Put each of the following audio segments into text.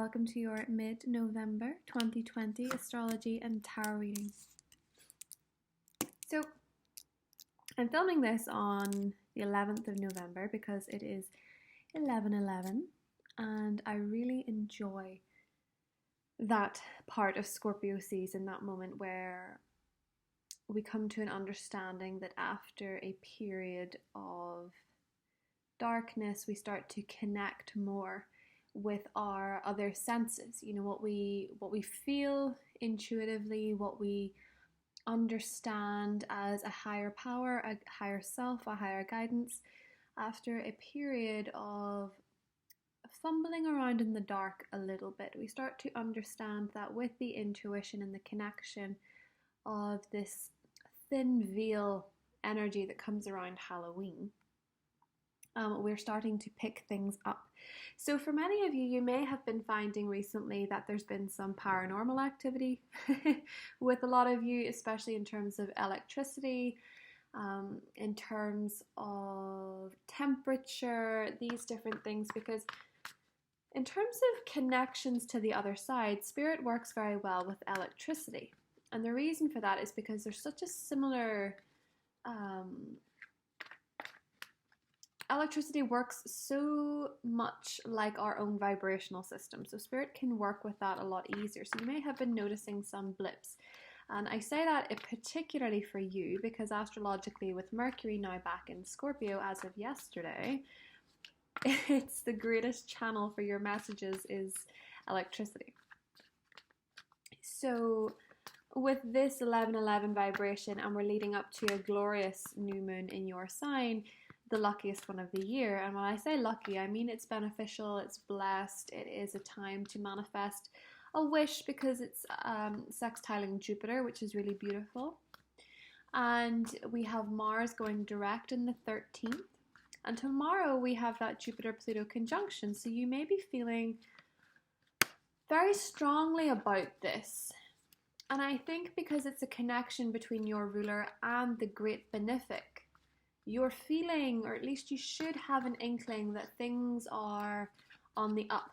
welcome to your mid-November 2020 astrology and tarot reading. So I'm filming this on the 11th of November because it is 11/11 and I really enjoy that part of Scorpio season, that moment where we come to an understanding that after a period of darkness we start to connect more with our other senses, you know, what we feel intuitively, what we understand as a higher power, a higher self, a higher guidance. After a period of fumbling around in the dark a little bit, we start to understand that with the intuition and the connection of this thin veil energy that comes around Halloween, we're starting to pick things up. So for many of you, you may have been finding recently that there's been some paranormal activity with a lot of you, especially in terms of electricity, in terms of temperature, these different things, because in terms of connections to the other side, spirit works very well with electricity. And the reason for that is because there's such a similar electricity works so much like our own vibrational system, so spirit can work with that a lot easier. So you may have been noticing some blips, and I say that particularly for you because astrologically, with Mercury now back in Scorpio as of yesterday, it's the greatest channel for your messages is electricity. So with this 11/11 vibration, and we're leading up to a glorious new moon in your sign, the luckiest one of the year. And when I say lucky, I mean it's beneficial, it's blessed, it is a time to manifest a wish because it's sextiling Jupiter, which is really beautiful. And we have Mars going direct in the 13th. And tomorrow we have that Jupiter-Pluto conjunction. So you may be feeling very strongly about this. And I think because it's a connection between your ruler and the great benefic, you're feeling, or at least you should have an inkling that things are on the up.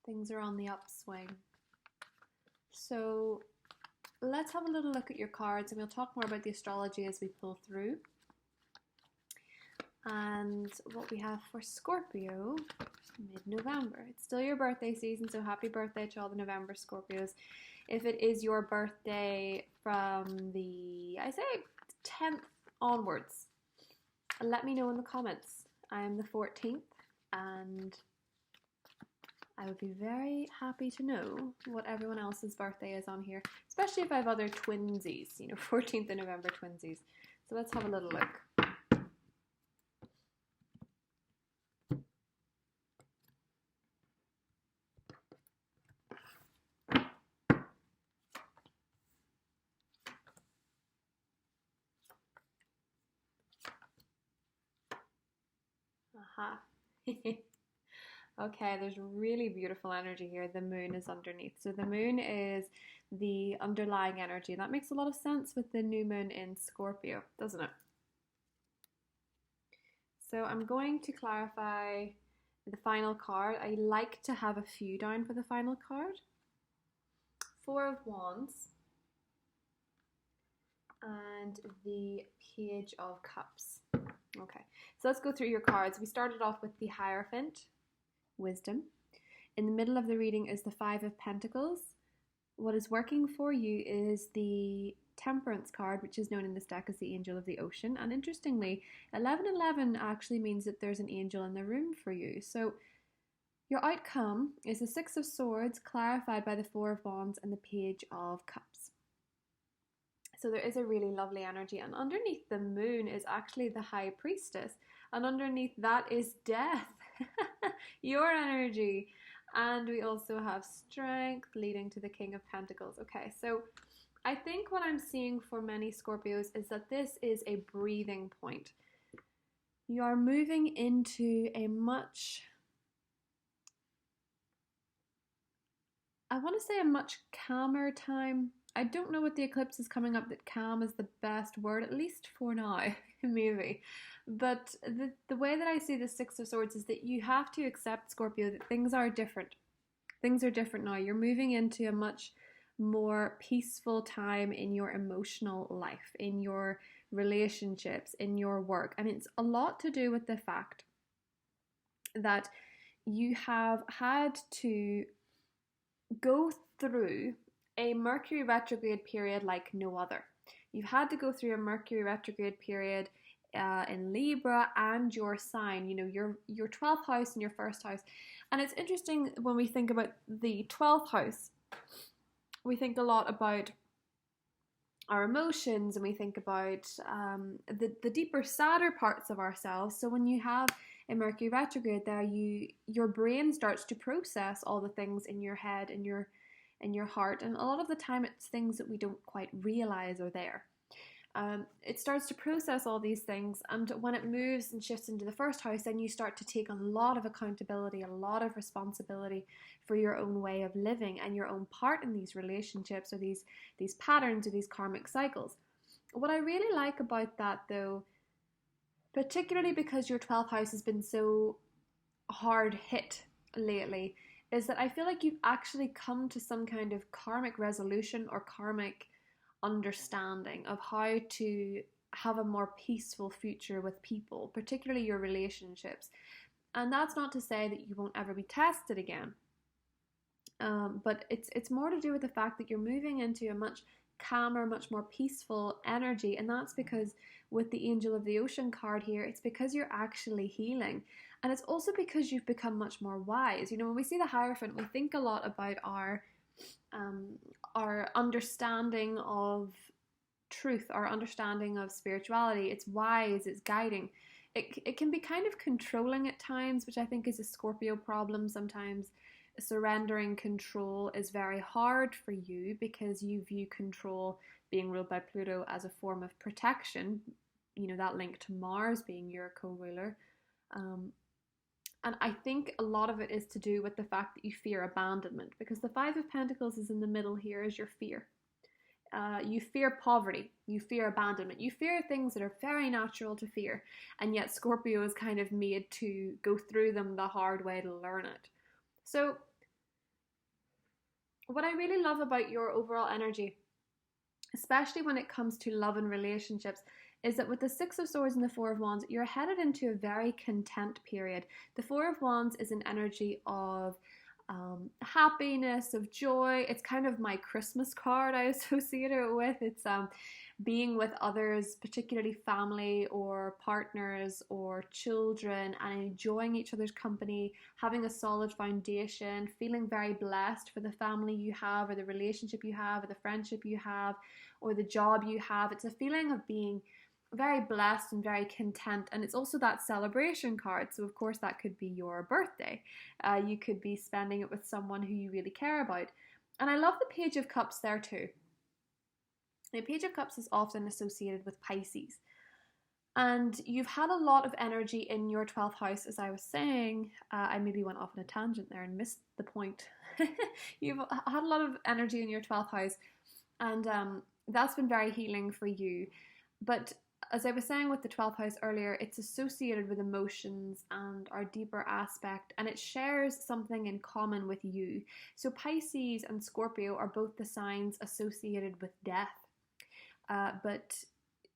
Things are on the upswing. So let's have a little look at your cards, and we'll talk more about the astrology as we pull through. And what we have for Scorpio, mid-November. It's still your birthday season, so happy birthday to all the November Scorpios. If it is your birthday from the, I say, 10th onwards, let me know in the comments. I am the 14th, and I would be very happy to know what everyone else's birthday is on here, especially if I have other twinsies, you know, 14th of November twinsies. So let's have a little look. Aha. Okay, there's really beautiful energy here. The moon is underneath. So the moon is the underlying energy. That makes a lot of sense with the new moon in Scorpio, doesn't it? So I'm going to clarify the final card. I like to have a few down for the final card. Four of Wands and the Page of Cups. Okay, so let's go through your cards. We started off with the Hierophant, Wisdom. In the middle of the reading is the Five of Pentacles. What is working for you is the Temperance card, which is known in this deck as the Angel of the Ocean. And interestingly, 11/11 actually means that there's an angel in the room for you. So your outcome is the Six of Swords, clarified by the Four of Wands and the Page of Cups. So there is a really lovely energy, and underneath the moon is actually the High Priestess, and underneath that is death, your energy. And we also have Strength leading to the King of Pentacles. Okay, so I think what I'm seeing for many Scorpios is that this is a breathing point. You are moving into a much, I want to say a much calmer time. I don't know what the eclipse is coming up that calm is the best word, at least for now, maybe. But the way that I see the Six of Swords is that you have to accept, Scorpio, that things are different. Things are different now. You're moving into a much more peaceful time in your emotional life, in your relationships, in your work. And it's a lot to do with the fact that you have had to go through a Mercury retrograde period like no other. You've had to go through a Mercury retrograde period in Libra and your sign, your 12th house and your first house. And it's interesting when we think about the 12th house, we think a lot about our emotions, and we think about the deeper, sadder parts of ourselves. So when you have a Mercury retrograde there, your brain starts to process all the things in your head and your heart, and a lot of the time it's things that we don't quite realize are there. It starts to process all these things, and when it moves and shifts into the first house, then you start to take a lot of accountability, a lot of responsibility for your own way of living and your own part in these relationships or these patterns or these karmic cycles. What I really like about that, though, particularly because your 12th house has been so hard hit lately, is that I feel like you've actually come to some kind of karmic resolution or karmic understanding of how to have a more peaceful future with people, particularly your relationships. And that's not to say that you won't ever be tested again, but it's more to do with the fact that you're moving into a much calmer, much more peaceful energy. And that's because with the Angel of the Ocean card here, it's because you're actually healing. And it's also because you've become much more wise. When we see the Hierophant, we think a lot about our understanding of truth, our understanding of spirituality. It's wise, it's guiding. It can be kind of controlling at times, which I think is a Scorpio problem. Sometimes surrendering control is very hard for you because you view control, being ruled by Pluto, as a form of protection. That link to Mars being your co-ruler. And I think a lot of it is to do with the fact that you fear abandonment, because the Five of Pentacles is in the middle here as your fear. You fear poverty, you fear abandonment, you fear things that are very natural to fear, and yet Scorpio is kind of made to go through them the hard way to learn it. So what I really love about your overall energy, especially when it comes to love and relationships, is that with the Six of Swords and the Four of Wands, you're headed into a very content period. The Four of Wands is an energy of happiness, of joy. It's kind of my Christmas card I associate it with. It's being with others, particularly family or partners or children, and enjoying each other's company, having a solid foundation, feeling very blessed for the family you have or the relationship you have or the friendship you have or the job you have. It's a feeling of being very blessed and very content, and it's also that celebration card. So of course that could be your birthday. You could be spending it with someone who you really care about. And I love the Page of Cups there too. The Page of Cups is often associated with Pisces, and you've had a lot of energy in your 12th house, as I was saying. I maybe went off on a tangent there and missed the point. You've had a lot of energy in your 12th house, and that's been very healing for you. But as I was saying with the 12th house earlier, it's associated with emotions and our deeper aspect, and it shares something in common with you. So Pisces and Scorpio are both the signs associated with death. But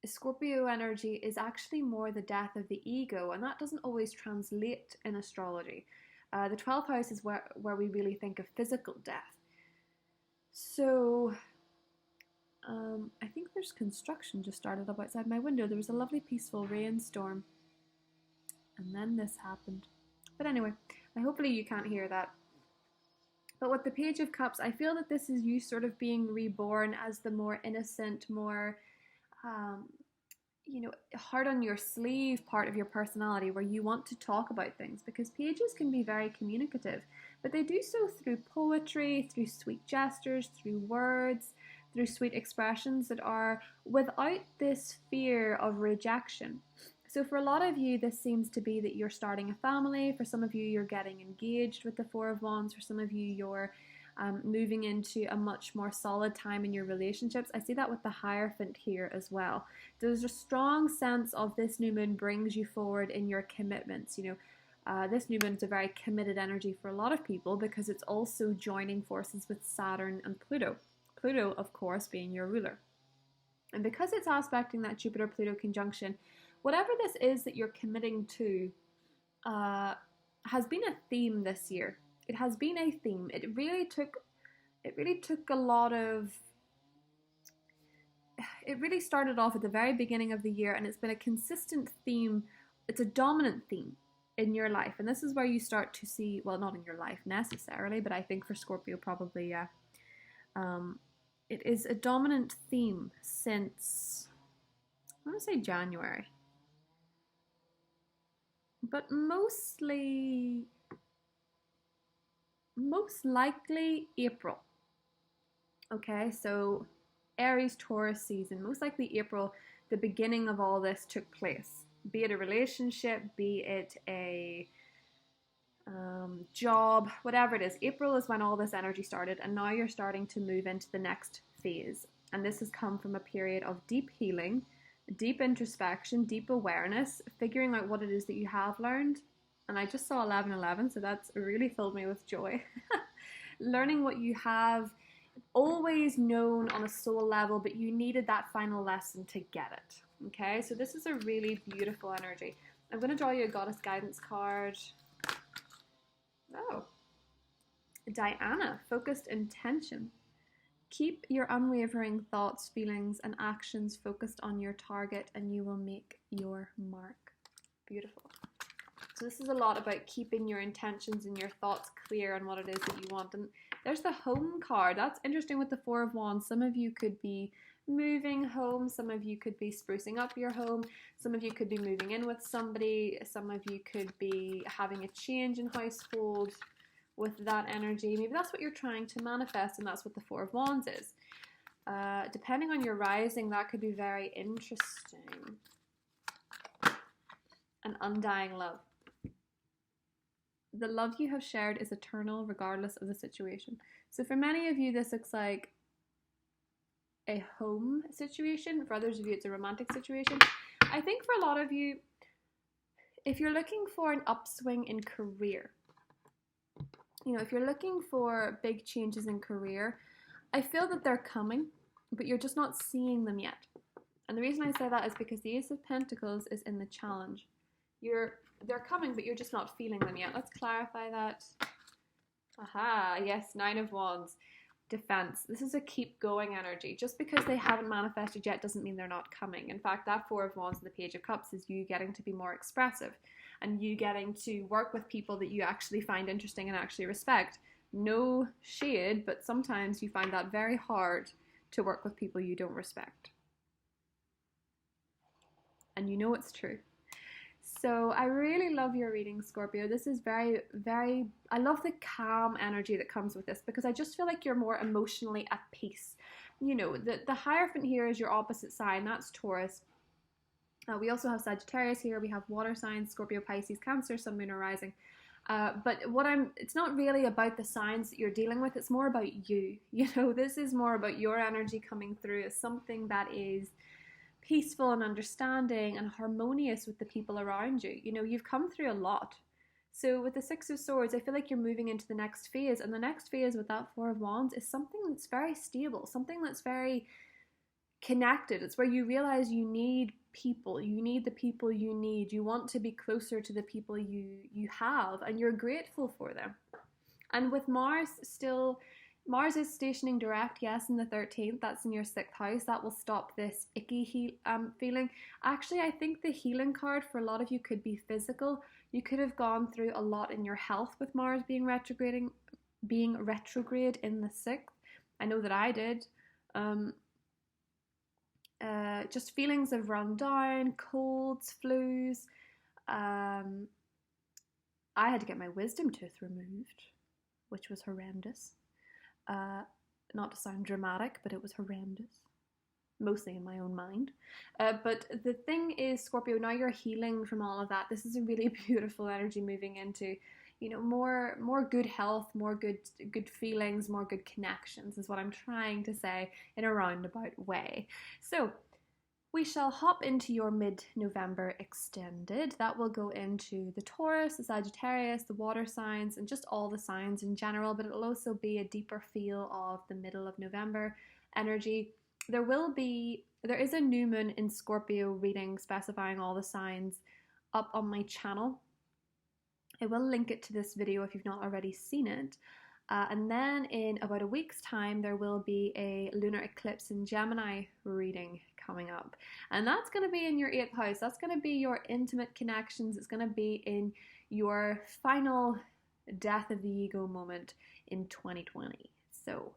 Scorpio energy is actually more the death of the ego, and that doesn't always translate in astrology. The 12th house is where we really think of physical death. So I think there's construction just started up outside my window. There was a lovely peaceful rainstorm, and then this happened. But anyway, hopefully you can't hear that. But with the Page of Cups, I feel that this is you sort of being reborn as the more innocent, more heart on your sleeve part of your personality, where you want to talk about things, because pages can be very communicative, but they do so through poetry, through sweet gestures, through words, through sweet expressions that are without this fear of rejection. So for a lot of you, this seems to be that you're starting a family. For some of you, you're getting engaged with the Four of Wands. For some of you, you're moving into a much more solid time in your relationships. I see that with the Hierophant here as well. There's a strong sense of this new moon brings you forward in your commitments. This new moon is a very committed energy for a lot of people because it's also joining forces with Saturn and Pluto. Pluto, of course, being your ruler. And because it's aspecting that Jupiter-Pluto conjunction, whatever this is that you're committing to has been a theme this year. It has been a theme. It really took a lot of... It really started off at the very beginning of the year, and it's been a consistent theme. It's a dominant theme in your life, and this is where you start to see, well, not in your life necessarily, but I think for Scorpio probably, yeah. It is a dominant theme since, I want to say January, but most likely April. Okay, so Aries Taurus season, most likely April, the beginning of all this took place. Be it a relationship, be it a job, whatever it is. April is when all this energy started, and now you're starting to move into the next phase. And this has come from a period of deep healing, deep introspection, deep awareness, figuring out what it is that you have learned. And I just saw 11:11, so that's really filled me with joy. Learning what you have always known on a soul level, but you needed that final lesson to get it. Okay, so this is a really beautiful energy. I'm going to draw you a goddess guidance card. Oh, Diana, focused intention. Keep your unwavering thoughts, feelings, and actions focused on your target, and you will make your mark. Beautiful. So this is a lot about keeping your intentions and your thoughts clear on what it is that you want. And there's the home card. That's interesting with the Four of Wands. Some of you could be moving home. Some of you could be sprucing up your home. Some of you could be moving in with somebody. Some of you could be having a change in household with that energy. Maybe that's what you're trying to manifest, and that's what the Four of Wands is. Depending on your rising, that could be very interesting. An undying love. The love you have shared is eternal regardless of the situation. So for many of you, this looks like a home situation. For others of you, it's a romantic situation. I think for a lot of you, if you're looking for an upswing in career, you know, if you're looking for big changes in career, I feel that they're coming, but you're just not seeing them yet. And the reason I say that is because the Ace of Pentacles is in the challenge. They're coming, but you're just not feeling them yet. Let's clarify that. Aha, yes, Nine of Wands. Defense. This is a keep going energy. Just because they haven't manifested yet doesn't mean they're not coming. In fact, that Four of Wands and the Page of Cups is you getting to be more expressive and you getting to work with people that you actually find interesting and actually respect. No shade, but sometimes you find that very hard to work with people you don't respect. And you know it's true. So I really love your reading, Scorpio. This is very, very, I love the calm energy that comes with this because I just feel like you're more emotionally at peace. You know, the Hierophant here is your opposite sign. That's Taurus. We also have Sagittarius here. We have water signs, Scorpio, Pisces, Cancer, Sun, Moon, or Rising. But it's not really about the signs that you're dealing with. It's more about you. You know, this is more about your energy coming through as something that is peaceful and understanding and harmonious with the people around you. You know, you've come through a lot. So with the Six of Swords, I feel like you're moving into the next phase. And the next phase with that Four of Wands is something that's very stable, something that's very connected. It's where you realize you need people. You need the people you need. You want to be closer to the people you have, and you're grateful for them. And with Mars is stationing direct, yes, in the 13th. That's in your 6th house. That will stop this icky feeling. Actually, I think the healing card for a lot of you could be physical. You could have gone through a lot in your health with Mars being retrograde in the 6th. I know that I did. Just feelings of run down, colds, flus. I had to get my wisdom tooth removed, which was horrendous. Not to sound dramatic, but it was horrendous. Mostly in my own mind. But the thing is, Scorpio, now you're healing from all of that. This is a really beautiful energy moving into, you know, more good health, more good feelings, more good connections is what I'm trying to say in a roundabout way. So We shall hop into your mid-November extended. That will go into the Taurus, the Sagittarius, the water signs, and just all the signs in general, but it'll also be a deeper feel of the middle of November energy. There is a new moon in Scorpio reading specifying all the signs up on my channel. I will link it to this video if you've not already seen it. And then in about a week's time, there will be a lunar eclipse in Gemini reading coming up. And that's going to be in your 8th house. That's going to be your intimate connections. It's going to be in your final death of the ego moment in 2020. So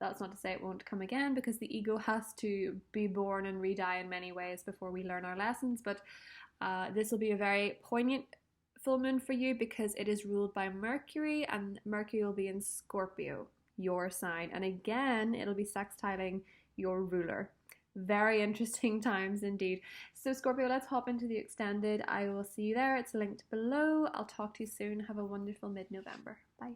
that's not to say it won't come again, because the ego has to be born and re-die in many ways before we learn our lessons. But this will be a very poignant full moon for you because it is ruled by Mercury, and Mercury will be in Scorpio, your sign, and again it'll be sextiling your ruler. Very interesting times indeed. So Scorpio, let's hop into the extended. I will see you there. It's linked below. I'll talk to you soon. Have a wonderful mid-November. Bye.